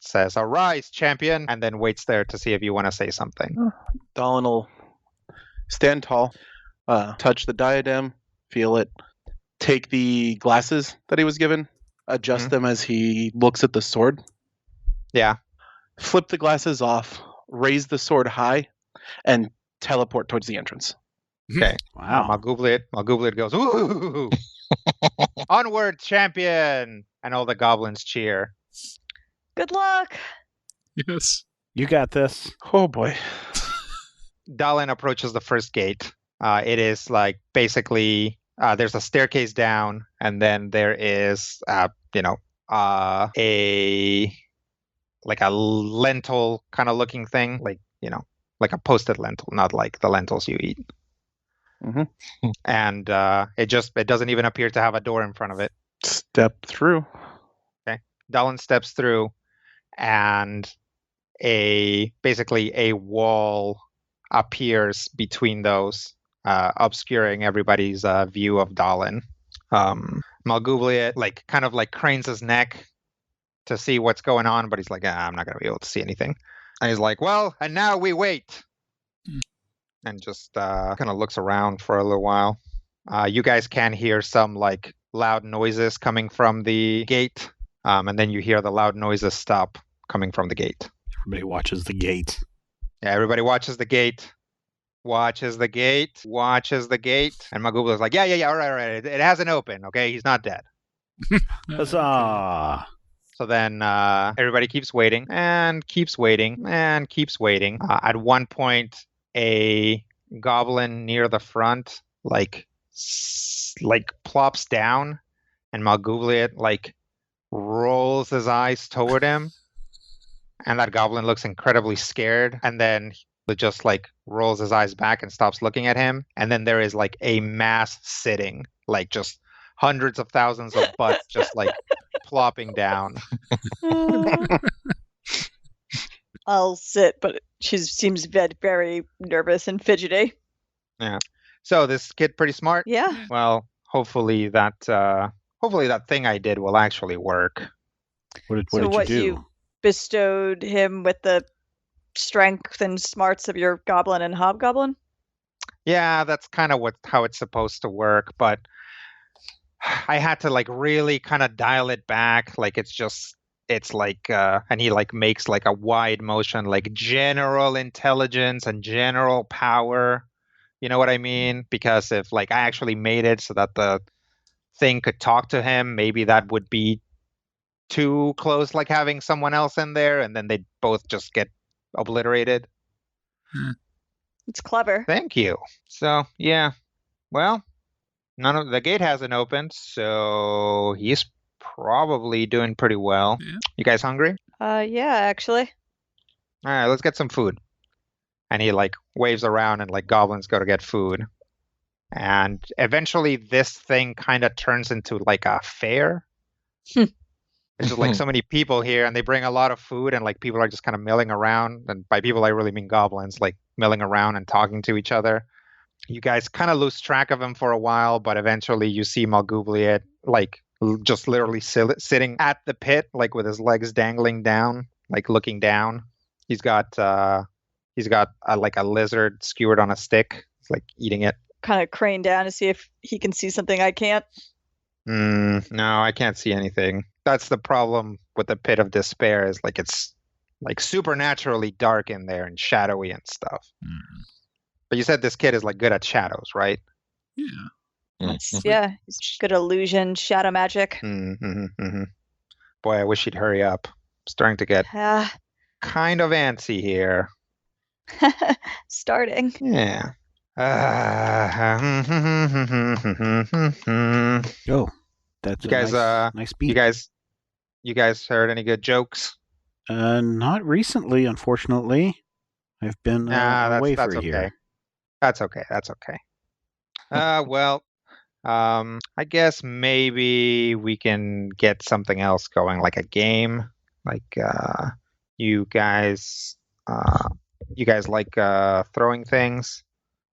says, "Arise, champion," and then waits there to see if you want to say something. Dalin will stand tall, touch the diadem, feel it, take the glasses that he was given, adjust them as he looks at the sword. Yeah. Flip the glasses off, raise the sword high, and teleport towards the entrance. Okay. Wow. Malgublyet goes, ooh! Onward, champion! And all the goblins cheer. Good luck. Yes. You got this. Oh boy. Dalin approaches the first gate. It is like basically there's a staircase down, and then there is a like a lentil kind of looking thing, like a posted lentil, not like the lentils you eat. Mm-hmm. And it doesn't even appear to have a door in front of it. Step through. Okay. Dalin steps through, and basically a wall appears between those, obscuring everybody's view of Dalin. Malgublyet kind of cranes his neck to see what's going on, but he's like, I'm not going to be able to see anything. And he's like, well, and now we wait. And just kind of looks around for a little while. You guys can hear some loud noises coming from the gate, and then you hear the loud noises stop coming from the gate. Everybody watches the gate. Yeah, everybody watches the gate. Watches the gate. Watches the gate. And Malgublyet's like, yeah, all right. It hasn't opened, okay? He's not dead. Huzzah! So then everybody keeps waiting and keeps waiting and keeps waiting. At one point, a goblin near the front plops down, and Malgublyet rolls his eyes toward him, and that goblin looks incredibly scared, and then just rolls his eyes back and stops looking at him, and then there is a mass sitting, just hundreds of thousands of butts just plopping down. I'll sit, but she seems very nervous and fidgety. Yeah. So this kid pretty smart? Yeah. Well, hopefully that thing I did will actually work. What did you do? You bestowed him with the strength and smarts of your goblin and hobgoblin? Yeah, that's kind of how it's supposed to work, but I had to really kind of dial it back. And he makes a wide motion, general intelligence and general power. You know what I mean? Because if I actually made it so that the thing could talk to him, maybe that would be too close, having someone else in there, and then they'd both just get obliterated. It's clever. Thank you. So yeah, well, the gate hasn't opened, so he's probably doing pretty well. Yeah. You guys hungry? Yeah, actually. All right, let's get some food. And he waves around, and goblins go to get food. And eventually this thing kind of turns into a fair. There's just so many people here, and they bring a lot of food, and people are just kind of milling around. And by people, I really mean goblins, milling around and talking to each other. You guys kind of lose track of him for a while, but eventually you see Malgublyet just literally sitting at the pit, with his legs dangling down, looking down. He's got a lizard skewered on a stick. He's eating it. Kind of crane down to see if he can see something I can't. No, I can't see anything. That's the problem with the Pit of Despair, is it's supernaturally dark in there and shadowy and stuff. But you said this kid is good at shadows, right? Yeah. Yeah, he's good illusion, shadow magic. Boy, I wish he'd hurry up. I'm starting to get kind of antsy here. Starting. Yeah. Oh, that's you guys. nice beat. You guys heard any good jokes? Not recently, unfortunately. I've been away for a year. That's okay. Well, I guess maybe we can get something else going, like a game. You guys like throwing things.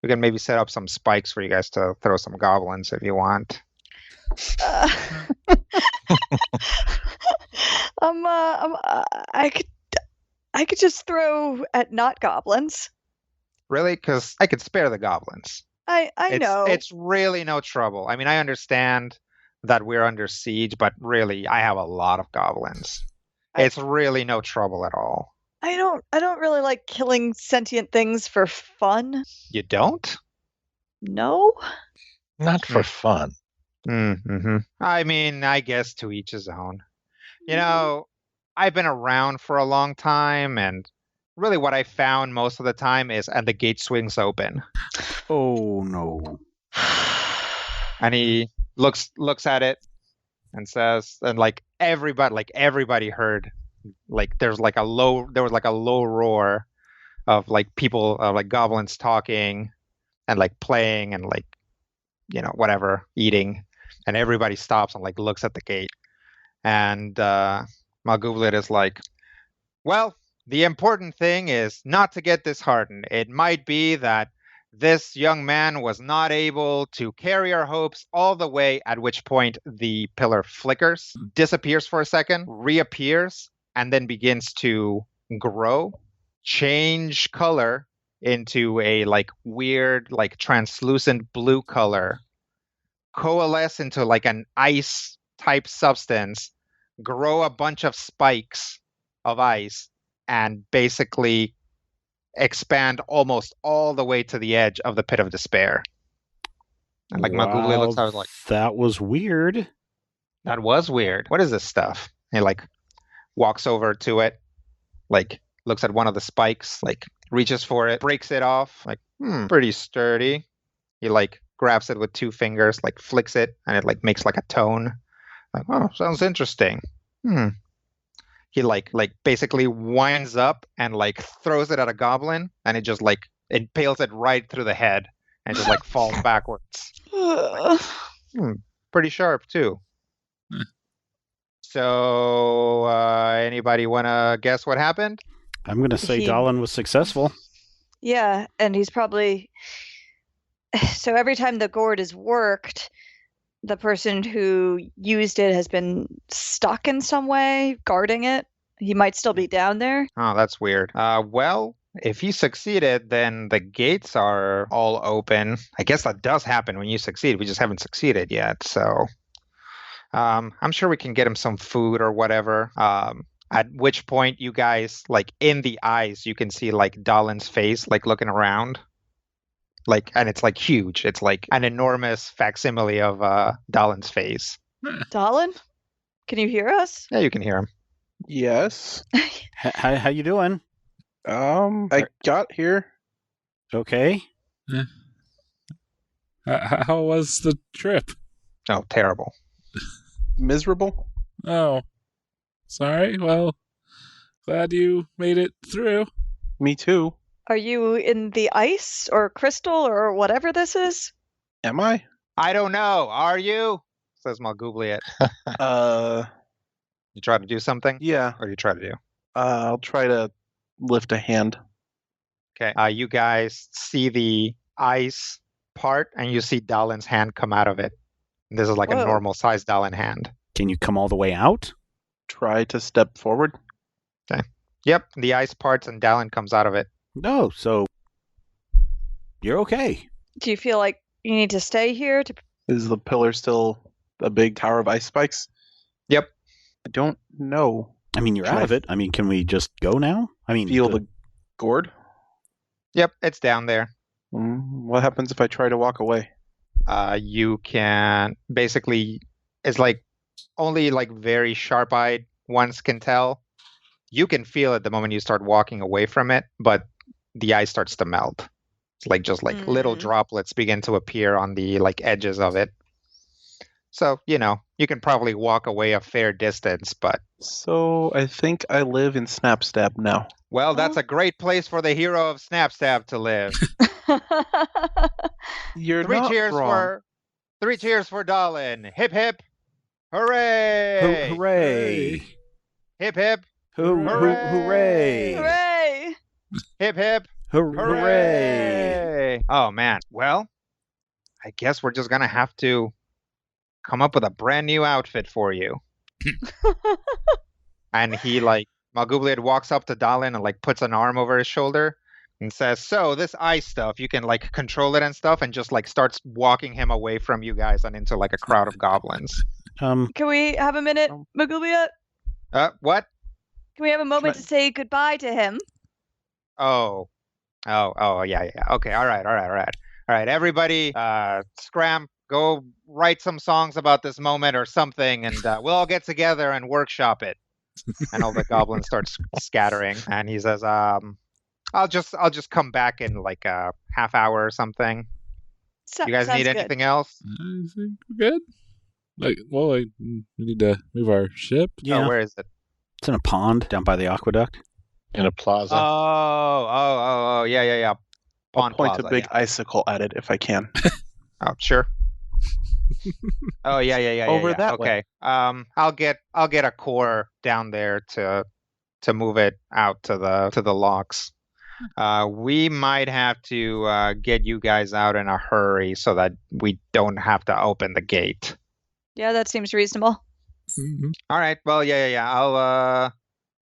We can maybe set up some spikes for you guys to throw some goblins if you want. I could just throw at not goblins. Really? Because I could spare the goblins. I know. It's really no trouble. I mean, I understand that we're under siege, but really, I have a lot of goblins. It's really no trouble at all. I don't really like killing sentient things for fun. You don't? No? Not for fun. Mm-hmm. I mean, I guess to each his own. You know, I've been around for a long time, and really what I found most of the time is, and the gate swings open. Oh no. And he looks at it and says, and like everybody heard, like there was like a low roar of like people, like goblins talking and like playing and like, you know, whatever, eating, and everybody stops and like looks at the gate. And Malgublyet is like, well, the important thing is not to get disheartened. It might be that this young man was not able to carry our hopes all the way, at which point the pillar flickers, disappears for a second, reappears, and then begins to grow, change color into a like weird, like translucent blue color, coalesce into like an ice type substance, grow a bunch of spikes of ice, and basically expand almost all the way to the edge of the pit of despair. And like Malgublyet looks, I was like, that was weird. that was weird. What is this stuff? He like walks over to it, like looks at one of the spikes, like reaches for it, breaks it off, like, pretty sturdy. He like grabs it with 2 fingers, like flicks it, and it like makes like a tone. Like, oh, sounds interesting. He like basically winds up and like throws it at a goblin, and it just like impales it right through the head and just like falls backwards. Pretty sharp too. So anybody want to guess what happened? I'm going to say Dahlan was successful. Yeah, and he's probably... So every time the gourd is worked, the person who used it has been stuck in some way, guarding it. He might still be down there. Oh, that's weird. Well, if he succeeded, then the gates are all open. I guess that does happen when you succeed. We just haven't succeeded yet, so I'm sure we can get him some food or whatever. At which point you guys, like in the eyes, you can see like Dahlan's face, like looking around. Like, and it's like huge. It's like an enormous facsimile of Dahlan's face. Dahlan? Can you hear us? Yeah, you can hear him. Yes. How you doing? I got here. Okay. How was the trip? Oh, terrible. Miserable. Oh, sorry. Well, glad you made it through. Me too. Are you in the ice or crystal or whatever this is? Am I? I don't know. Are you? Says Malgublyet. You try to do something? Yeah. What do you try to do? I'll try to lift a hand. Okay. You guys see the ice part, and you see Dahlan's hand come out of it. This is like Whoa. a normal sized Dahlan hand. Can you come all the way out? Try to step forward. Yep. The ice parts, and Dahlan comes out of it. No, so you're okay. Do you feel like you need to stay here? Is the pillar still a big tower of ice spikes? Yep. I don't know. I mean, you're Can out I of it. I mean, can we just go now? I mean, Feel the gourd? Yep. It's down there. What happens if I try to walk away? You can basically, it's like only like very sharp-eyed ones can tell. You can feel it the moment you start walking away from it, but the ice starts to melt. It's like just like little droplets begin to appear on the like edges of it. So, you know, you can probably walk away a fair distance, but... So I think I live in Snapstab now. Well, that's a great place for the hero of Snapstab to live. You're Three not cheers wrong. for Dahlan. Hip hip. Hooray! hooray! Hip hip. Hooray! Hooray! Hip hip. Hooray! Hooray! Oh man. Well, I guess we're just gonna have to come up with a brand new outfit for you. And he like Malgublyet walks up to Dahlan and like puts an arm over his shoulder, and says, "So this ice stuff, you can like control it and stuff," and just like starts walking him away from you guys and into like a crowd of goblins. Can we have a minute, Malgublyet? What? Can we have a moment to say goodbye to him? Oh, yeah. Okay, all right. Everybody, scram, go write some songs about this moment or something, and we'll all get together and workshop it. And all the goblins start scattering, and he says, I'll just come back in like a half hour or something. You guys need anything else? I think we're good. We need to move our ship. Yeah. Oh, where is it? It's in a pond down by the aqueduct. In a plaza. Yeah. I'll Pond point plaza, a big yeah. icicle at it if I can. Oh, sure. Oh, yeah. Over yeah. that Okay. I'll get a core down there to move it out to the locks. We might have to get you guys out in a hurry so that we don't have to open the gate. Yeah, that seems reasonable. Mm-hmm. All right. Well, yeah.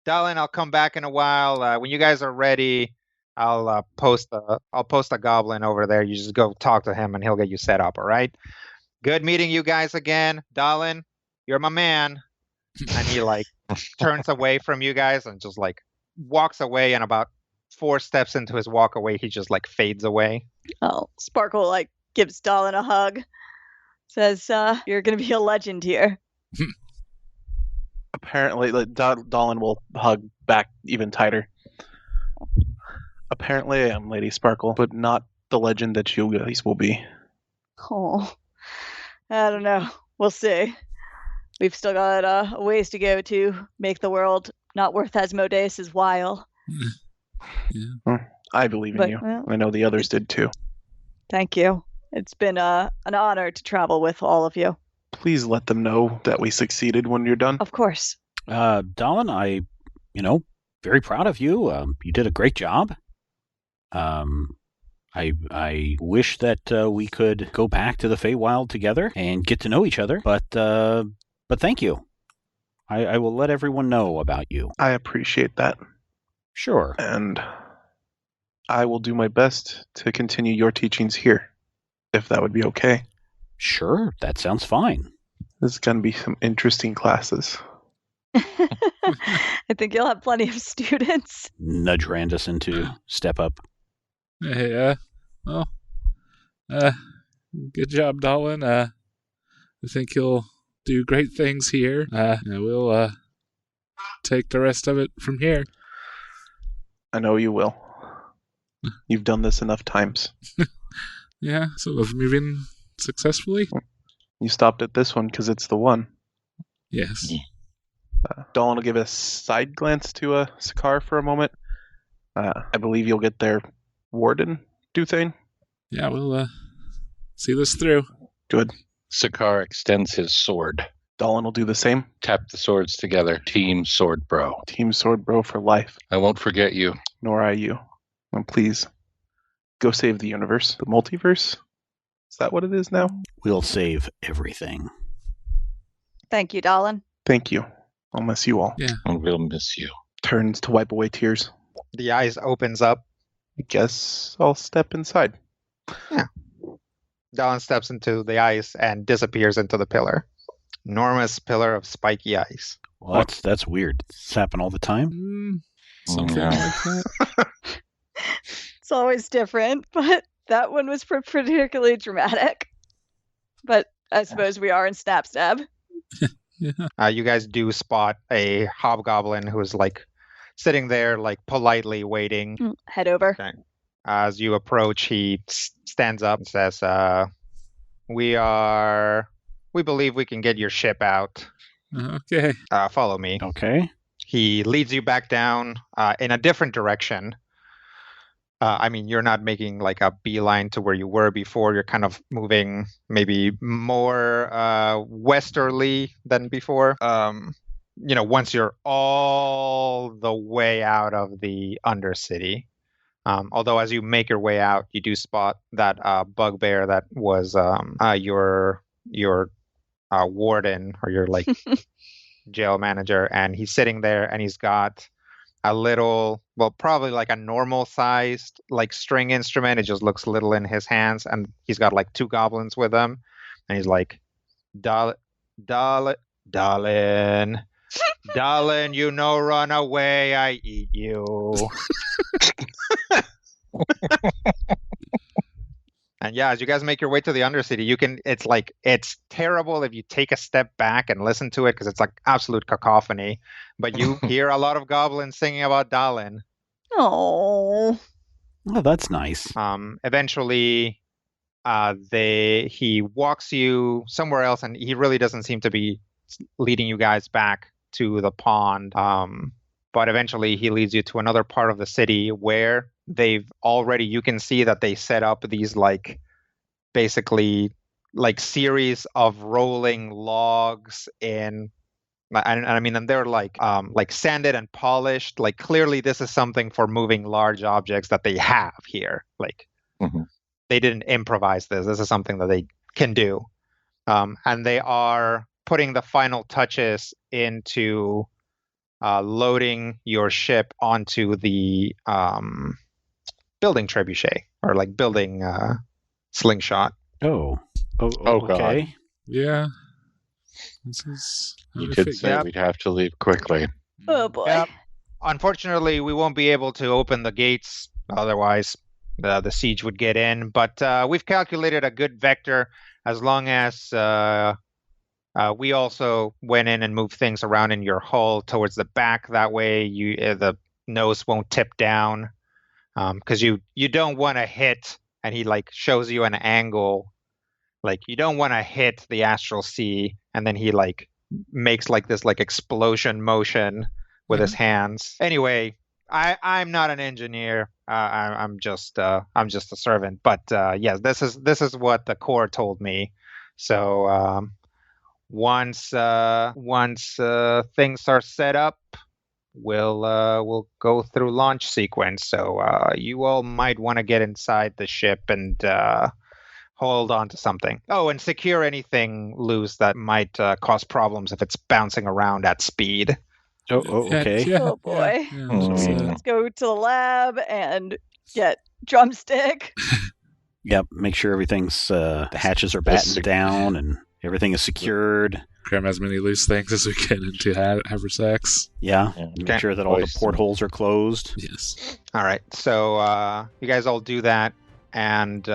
Darling, I'll come back in a while. When you guys are ready, I'll post a goblin over there. You just go talk to him, and he'll get you set up. All right. Good meeting you guys again, Darling. You're my man. And he like turns away from you guys and just like walks away. And about 4 steps into his walk away, he just like fades away. Oh, Sparkle like gives Dalin a hug. Says, "You're gonna be a legend here." Apparently, Dolan will hug back even tighter. Apparently, I am Lady Sparkle, but not the legend that you guys will be. Oh, I don't know. We'll see. We've still got a ways to go to make the world not worth Asmodeus' while. Yeah. I believe in you. Well, I know the others did too. Thank you. It's been an honor to travel with all of you. Please let them know that we succeeded when you're done. Of course. Dalin, very proud of you. You did a great job. I wish that we could go back to the Feywild together and get to know each other, but thank you. I will let everyone know about you. I appreciate that. Sure. And I will do my best to continue your teachings here, if that would be okay. Sure, that sounds fine. There's going to be some interesting classes. I think you'll have plenty of students. Nudge Randison to step up. Hey, good job, Dalin. I think you'll do great things here. We'll take the rest of it from here. I know you will. You've done this enough times. Yeah, so of moving successfully? You stopped at this one because it's the one. Yes. Dawn will give a side glance to Sakar for a moment. I believe you'll get their warden, Duthane. Yeah, we'll see this through. Good. Sakar extends his sword. Dawn will do the same. Tap the swords together. Team Sword Bro. Team Sword Bro for life. I won't forget you. Nor I you. And please, go save the universe. The multiverse? Is that what it is now? We'll save everything. Thank you, Dalin. Thank you. I'll miss you all. Yeah. And we'll miss you. Turns to wipe away tears. The eyes opens up. I guess I'll step inside. Dalin steps into the ice and disappears into the pillar. Enormous pillar of spiky ice. Well, that's weird. Does this happen all the time? Something Yeah. like that. It's always different, but that one was particularly dramatic. But I suppose we are in Snap Stab. Yeah. You guys do spot a hobgoblin who is like sitting there, like politely waiting. Head over. Okay. As you approach, he stands up and says, "We believe we can get your ship out. Okay. Follow me." Okay. He leads you back down in a different direction. You're not making like a beeline to where you were before. You're kind of moving maybe more westerly than before. Once you're all the way out of the Undercity. Although as you make your way out, you do spot that bugbear that was your warden or your like jail manager, and he's sitting there and he's got a little, well, probably like a normal sized like string instrument. It just looks little in his hands, and he's got like 2 goblins with him, and he's like, Darlin, Darlin, you know, run away, I eat you. And yeah, as you guys make your way to the Undercity, it's terrible if you take a step back and listen to it, because it's like absolute cacophony. But you hear a lot of goblins singing about Dalin. Oh, that's nice. Eventually, he walks you somewhere else, and he really doesn't seem to be leading you guys back to the pond. But eventually he leads you to another part of the city where you can see that they set up these like basically like series of rolling logs and they're like sanded and polished. Like clearly this is something for moving large objects that they have here. Like they didn't improvise this. This is something that they can do. And they are putting the final touches into loading your ship onto the building trebuchet, or like building slingshot. Oh, God. Okay. Yeah. This is. You did say we'd have to leave quickly. oh boy. Yep. Unfortunately, we won't be able to open the gates. Otherwise, the siege would get in. But we've calculated a good vector, as long as we also went in and moved things around in your hull towards the back. That way, the nose won't tip down, because you don't want to hit. And he like shows you an angle, like you don't want to hit the astral sea, and then he like makes like this like explosion motion with his hands. Anyway, I'm not an engineer. I'm just a servant. But yes, this is what the Corps told me. So once things are set up, we'll go through launch sequence. So you all might want to get inside the ship and hold on to something. Oh, and secure anything loose that might cause problems if it's bouncing around at speed. Oh, okay. Yeah, Oh boy. Yeah, Let's go to the lab and get drumstick. Yep. Make sure everything's the hatches are battened down and everything is secured. Cram as many loose things as we can into haversacks. Yeah. Okay. Make sure that all the portholes are closed. Yes. All right. So you guys all do that, and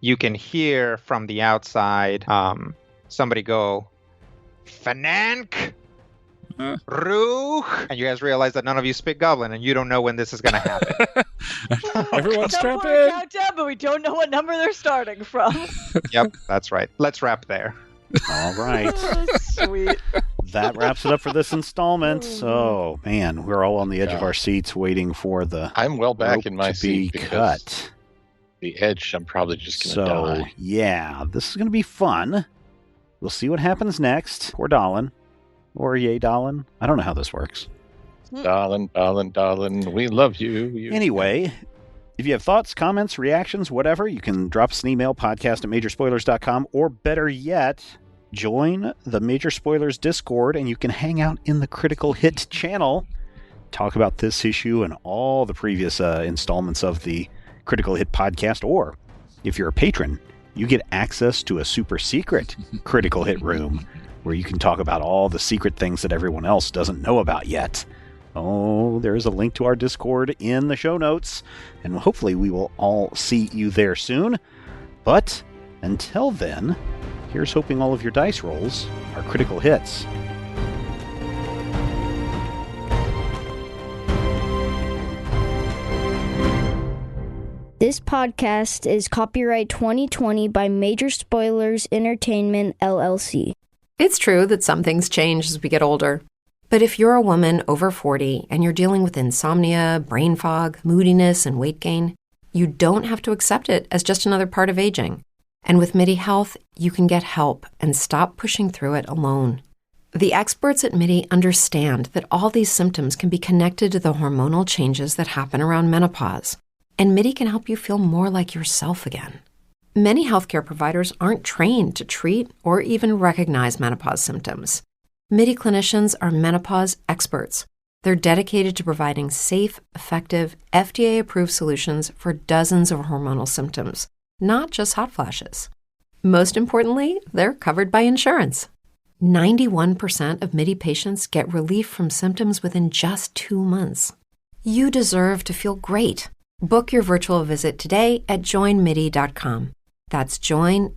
you can hear from the outside somebody go, Fanank, Ruch, and you guys realize that none of you speak Goblin, and you don't know when this is going to happen. Everyone strap For a in. countdown, but we don't know what number they're starting from. Yep, that's right. Let's wrap there. All right. Oh, sweet. That wraps it up for this installment. So, man, we're all on the edge of our seats waiting for the I'm well back rope in my to be seat because cut. the edge, I'm probably just going to So, die. yeah, this is going to be fun. We'll see what happens next. Or Dalin. Or yay, Dalin. I don't know how this works. Darling, we love you. Anyway, if you have thoughts, comments, reactions, whatever, you can drop us an email, podcast@majorspoilers.com, or better yet, join the Major Spoilers Discord, and you can hang out in the Critical Hit channel, talk about this issue and all the previous installments of the Critical Hit podcast, or if you're a patron, you get access to a super secret Critical Hit room, where you can talk about all the secret things that everyone else doesn't know about yet. Oh, there is a link to our Discord in the show notes, and hopefully we will all see you there soon. But until then, here's hoping all of your dice rolls are critical hits. This podcast is copyright 2020 by Major Spoilers Entertainment, LLC. It's true that some things change as we get older. But if you're a woman over 40 and you're dealing with insomnia, brain fog, moodiness, and weight gain, you don't have to accept it as just another part of aging. And with MIDI Health, you can get help and stop pushing through it alone. The experts at MIDI understand that all these symptoms can be connected to the hormonal changes that happen around menopause. And MIDI can help you feel more like yourself again. Many healthcare providers aren't trained to treat or even recognize menopause symptoms. MIDI clinicians are menopause experts They're dedicated to providing safe, effective, FDA-approved solutions for dozens of hormonal symptoms, not just hot flashes. Most importantly, they're covered by insurance. 91% of MIDI patients get relief from symptoms within just 2 months. You deserve to feel great. Book your virtual visit today at joinmidi.com. That's joinmidi.com.